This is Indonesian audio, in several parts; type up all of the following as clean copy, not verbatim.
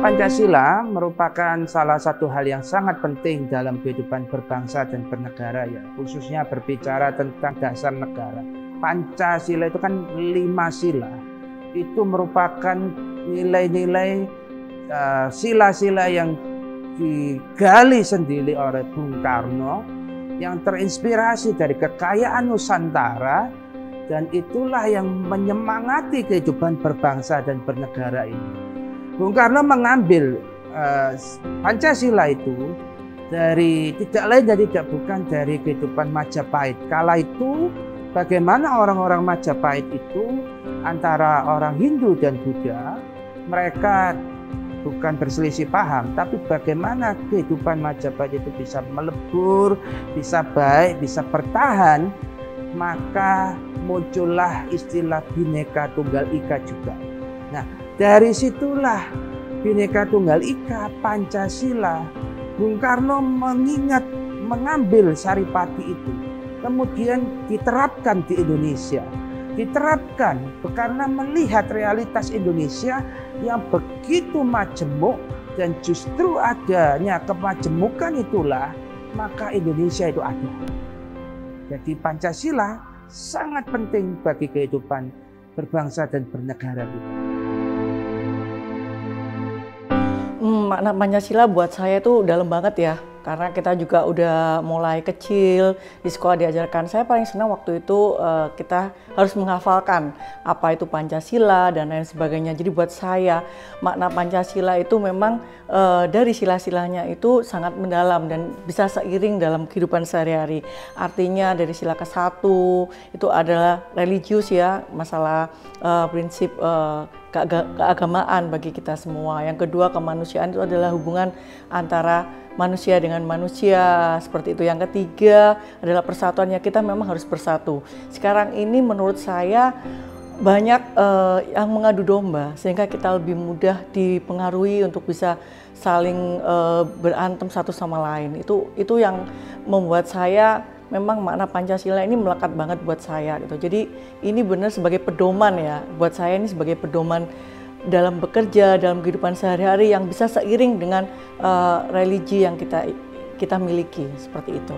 Pancasila merupakan salah satu hal yang sangat penting dalam kehidupan berbangsa dan bernegara ya, khususnya berbicara tentang dasar negara. Pancasila itu kan 5 sila. Itu merupakan nilai-nilai sila-sila yang digali sendiri oleh Bung Karno yang terinspirasi dari kekayaan Nusantara, dan itulah yang menyemangati kehidupan berbangsa dan bernegara ini. Bung Karno mengambil Pancasila itu dari tidak lain dan tidak bukan dari kehidupan Majapahit. Kala itu bagaimana orang-orang Majapahit itu antara orang Hindu dan Buddha, mereka bukan berselisih paham, tapi bagaimana kehidupan Majapahit itu bisa melebur, bisa baik, bisa bertahan, maka muncullah istilah Bhinneka Tunggal Ika juga. Nah, dari situlah Bhinneka Tunggal Ika, Pancasila, Bung Karno mengambil saripati itu, kemudian diterapkan di Indonesia. Diterapkan karena melihat realitas Indonesia yang begitu majemuk, dan justru adanya kemajemukan itulah maka Indonesia itu ada. Jadi Pancasila sangat penting bagi kehidupan berbangsa dan bernegara kita. Makna Pancasila buat saya itu dalam banget ya, karena kita juga udah mulai kecil di sekolah diajarkan. Saya paling senang waktu itu kita harus menghafalkan apa itu Pancasila dan lain sebagainya. Jadi buat saya makna Pancasila itu memang dari sila-silanya itu sangat mendalam dan bisa seiring dalam kehidupan sehari-hari. Artinya dari sila ke-1 itu adalah religius ya, masalah prinsip keagamaan bagi kita semua. Yang kedua, kemanusiaan itu adalah hubungan antara manusia dengan manusia, seperti itu. Yang ketiga adalah persatuannya, kita memang harus bersatu. Sekarang ini menurut saya banyak yang mengadu domba, sehingga kita lebih mudah dipengaruhi untuk bisa saling berantem satu sama lain. Itu yang membuat saya memang makna Pancasila ini melekat banget buat saya gitu. Jadi ini benar sebagai pedoman ya, buat saya ini sebagai pedoman dalam bekerja, dalam kehidupan sehari-hari yang bisa seiring dengan religi yang kita miliki, seperti itu.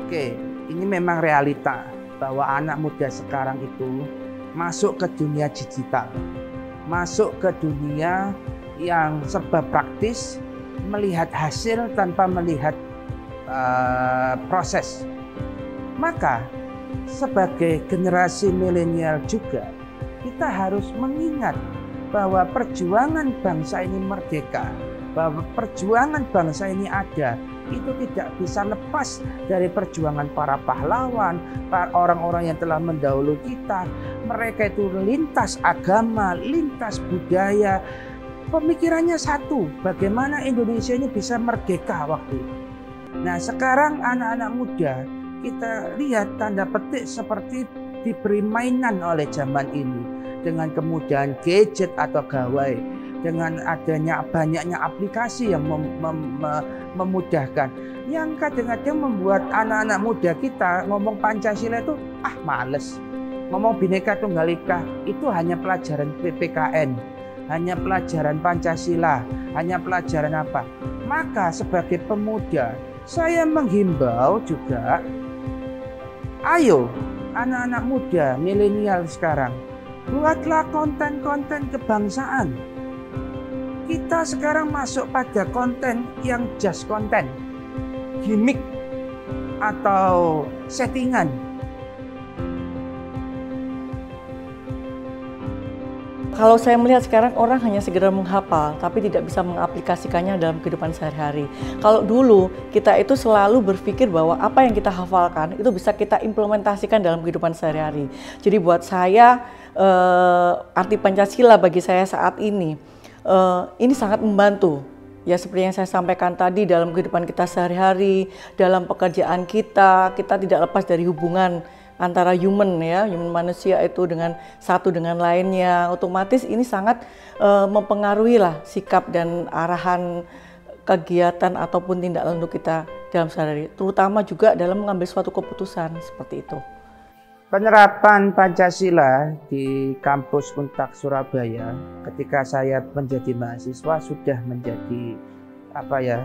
Oke, ini memang realita bahwa anak muda sekarang itu masuk ke dunia digital, masuk ke dunia yang serba praktis, melihat hasil tanpa melihat proses. Maka sebagai generasi milenial juga kita harus mengingat bahwa perjuangan bangsa ini merdeka, bahwa perjuangan bangsa ini ada, itu tidak bisa lepas dari perjuangan para pahlawan, orang-orang yang telah mendahului kita. Mereka itu lintas agama, lintas budaya, pemikirannya satu, bagaimana Indonesia ini bisa merdeka waktu itu. Nah, sekarang anak-anak muda kita lihat tanda petik seperti diberi mainan oleh zaman ini dengan kemudahan gadget atau gawai, dengan adanya banyaknya aplikasi yang memudahkan, yang kadang-kadang membuat anak-anak muda kita ngomong Pancasila itu males, ngomong Bhinneka Tunggal Ika itu hanya pelajaran PPKN, hanya pelajaran Pancasila, hanya pelajaran apa. Maka sebagai pemuda saya menghimbau juga, ayo anak-anak muda milenial sekarang, buatlah konten-konten kebangsaan. Kita sekarang masuk pada konten yang just konten, gimmick atau settingan. Kalau saya melihat sekarang orang hanya sekedar menghafal, tapi tidak bisa mengaplikasikannya dalam kehidupan sehari-hari. Kalau dulu kita itu selalu berpikir bahwa apa yang kita hafalkan itu bisa kita implementasikan dalam kehidupan sehari-hari. Jadi buat saya arti Pancasila bagi saya saat ini sangat membantu. Ya seperti yang saya sampaikan tadi, dalam kehidupan kita sehari-hari, dalam pekerjaan kita tidak lepas dari hubungan antara human manusia itu dengan satu dengan lainnya. Otomatis ini sangat mempengaruhi lah sikap dan arahan kegiatan ataupun tindak lanjut kita dalam sehari-hari, terutama juga dalam mengambil suatu keputusan seperti itu. Penerapan Pancasila di kampus Untak Surabaya ketika saya menjadi mahasiswa sudah menjadi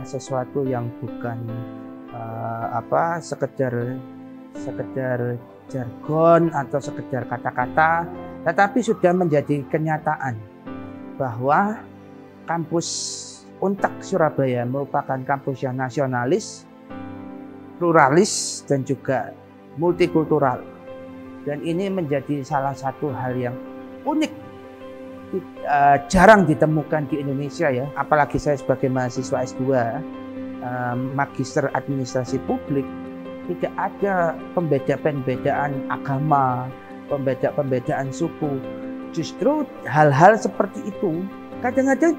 sesuatu yang bukan sekedar jargon atau sekedar kata-kata, tetapi sudah menjadi kenyataan bahwa kampus Untak Surabaya merupakan kampus yang nasionalis, pluralis, dan juga multikultural. Dan ini menjadi salah satu hal yang unik, jarang ditemukan di Indonesia ya. Apalagi saya sebagai mahasiswa S2, Magister Administrasi Publik, tidak ada pembedaan agama, pembedaan suku. Justru hal-hal seperti itu kadang-kadang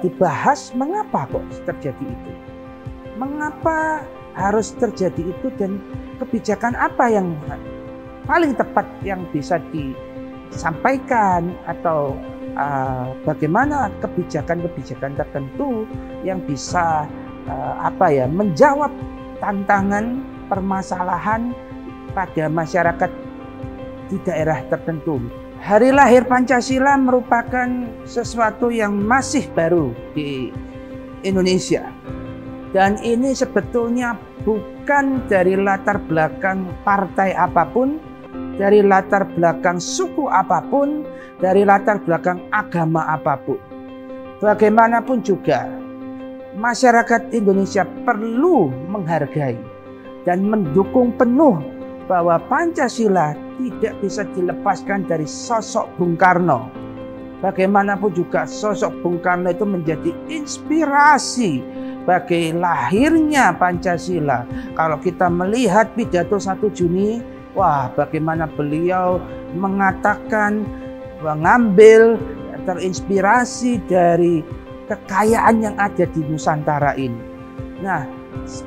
dibahas, mengapa kok terjadi itu? Mengapa harus terjadi itu dan kebijakan apa yang paling tepat yang bisa disampaikan atau bagaimana kebijakan-kebijakan tertentu yang bisa menjawab tantangan permasalahan pada masyarakat di daerah tertentu. Hari lahir Pancasila merupakan sesuatu yang masih baru di Indonesia. Dan ini sebetulnya bukan dari latar belakang partai apapun, dari latar belakang suku apapun, dari latar belakang agama apapun. Bagaimanapun juga, masyarakat Indonesia perlu menghargai dan mendukung penuh bahwa Pancasila tidak bisa dilepaskan dari sosok Bung Karno. Bagaimanapun juga sosok Bung Karno itu menjadi inspirasi bagi lahirnya Pancasila. Kalau kita melihat pidato 1 Juni, wah bagaimana beliau mengatakan, mengambil, terinspirasi dari kekayaan yang ada di Nusantara ini. Nah,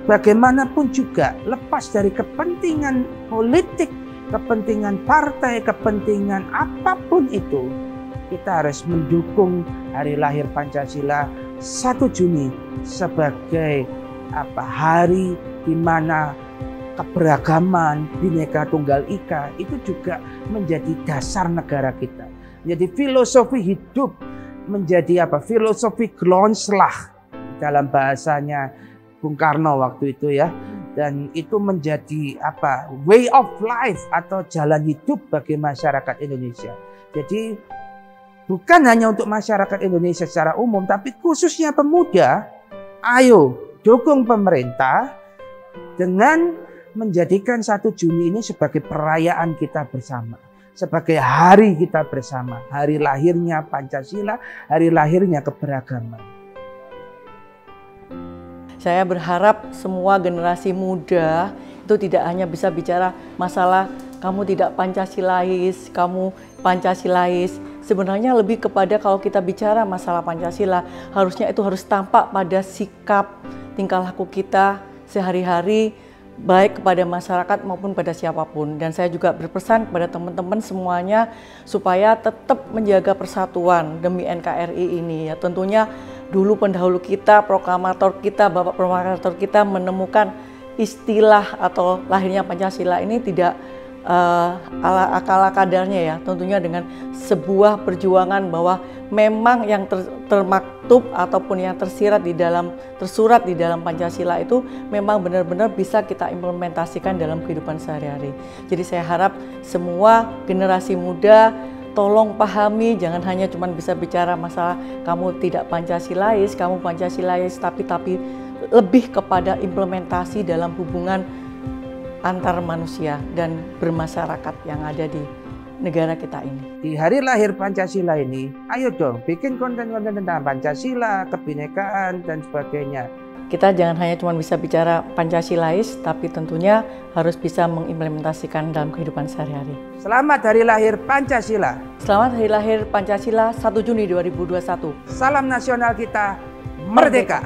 bagaimanapun juga lepas dari kepentingan politik, kepentingan partai, kepentingan apapun itu, kita harus mendukung hari lahir Pancasila 1 Juni sebagai hari di mana keberagaman Bhinneka Tunggal Ika itu juga menjadi dasar negara kita. Menjadi filosofi hidup, menjadi filosofi Grundslag dalam bahasanya Bung Karno waktu itu ya. Dan itu menjadi way of life atau jalan hidup bagi masyarakat Indonesia. Jadi bukan hanya untuk masyarakat Indonesia secara umum, tapi khususnya pemuda, ayo dukung pemerintah dengan menjadikan 1 Juni ini sebagai perayaan kita bersama. Sebagai hari kita bersama. Hari lahirnya Pancasila, hari lahirnya keberagaman. Saya berharap semua generasi muda itu tidak hanya bisa bicara masalah kamu tidak Pancasilais, kamu Pancasilais. Sebenarnya lebih kepada kalau kita bicara masalah Pancasila, harusnya itu harus tampak pada sikap, tingkah laku kita sehari-hari, baik kepada masyarakat maupun pada siapapun. Dan saya juga berpesan kepada teman-teman semuanya supaya tetap menjaga persatuan demi NKRI ini ya. Tentunya dulu pendahulu kita, proklamator kita, Bapak Proklamator kita menemukan istilah atau lahirnya Pancasila ini tidak ala akala kadarnya ya, tentunya dengan sebuah perjuangan bahwa memang yang termaktub ataupun yang tersurat di dalam Pancasila itu memang benar-benar bisa kita implementasikan dalam kehidupan sehari-hari. Jadi saya harap semua generasi muda tolong pahami, jangan hanya cuma bisa bicara masalah kamu tidak Pancasilais, kamu Pancasilais, tapi lebih kepada implementasi dalam hubungan antar manusia dan bermasyarakat yang ada di negara kita ini. Di hari lahir Pancasila ini, ayo dong bikin konten-konten tentang Pancasila, kebinekaan, dan sebagainya. Kita jangan hanya cuma bisa bicara Pancasilais, tapi tentunya harus bisa mengimplementasikan dalam kehidupan sehari-hari. Selamat hari lahir Pancasila. Selamat hari lahir Pancasila 1 Juni 2021. Salam nasional kita, merdeka.